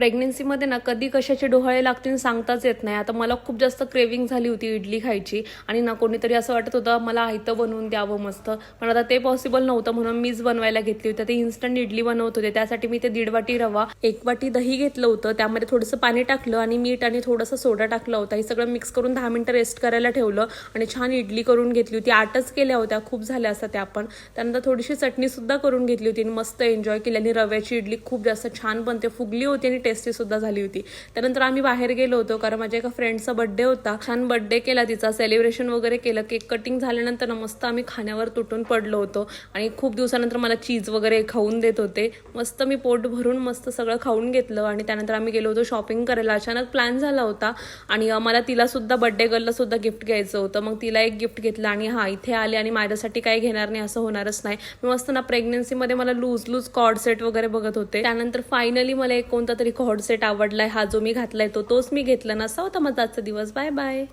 प्रेग्नन्सीमध्ये ना कधी कशाचे डोहाळे लागतील सांगताच येत नाही. आता मला खूप जास्त क्रेविंग झाली होती इडली खायची आणि ना कोणीतरी असं वाटत होतं मला आयतं बनवून द्यावं मस्त, पण आता ते पॉसिबल नव्हतं म्हणून मीच बनवायला घेतली होती. ते इन्स्टंट इडली बनवत होते, त्यासाठी मी ते 1.5 वाटी रवा, 1 वाटी दही घेतलं होतं, त्यामध्ये थोडंसं पाणी टाकलं आणि मीठ आणि थोडंसं सोडा टाकला होता. हे सगळं मिक्स करून 10 मिनिटं रेस्ट करायला ठेवलं आणि छान इडली करून घेतली होती. 8च केल्या होत्या, खूप झाल्या असतात त्या पण. त्यानंतर थोडीशी चटणी सुद्धा करून घेतली होती आणि मस्त एन्जॉय केली. आणि रव्याची इडली खूप जास्त छान बनते, फुगली होती आणि टेस्टी सुद्धा झाली होती. त्यानंतर आम्ही बाहेर गेलो होतो कारण माझ्या एका फ्रेंडचा बर्थडे होता. छान बर्थडे केला तिचा, सेलिब्रेशन वगैरे केलं. केक कटिंग झाल्यानंतर ना मस्त आम्ही खाण्यावर तुटून पडलो होतो आणि खूप दिवसानंतर मला चीज वगैरे खाऊन देत होते. मस्त मी पोट भरून मस्त सगळं खाऊन घेतलं आणि त्यानंतर आम्ही गेलो होतो शॉपिंग करायला. अचानक प्लॅन झाला होता आणि मला तिला सुद्धा बर्थडे गर्लला सुद्धा गिफ्ट घ्यायचं होतं. मग तिला एक गिफ्ट घेतलं आणि इथे आले आणि माझ्यासाठी काही घेणार नाही असं होणारच नाही. मी मस्त ना प्रेग्नन्सीमध्ये मला लूज कॉर्ड सेट वगैरे बघत होते. त्यानंतर फायनली मला एक कोणता तरी कॉर्ड सेट आवडलाय, हा जो मी घातलाय तोच मी घेतला. नसा होता माझा आजचा दिवस. Bye bye.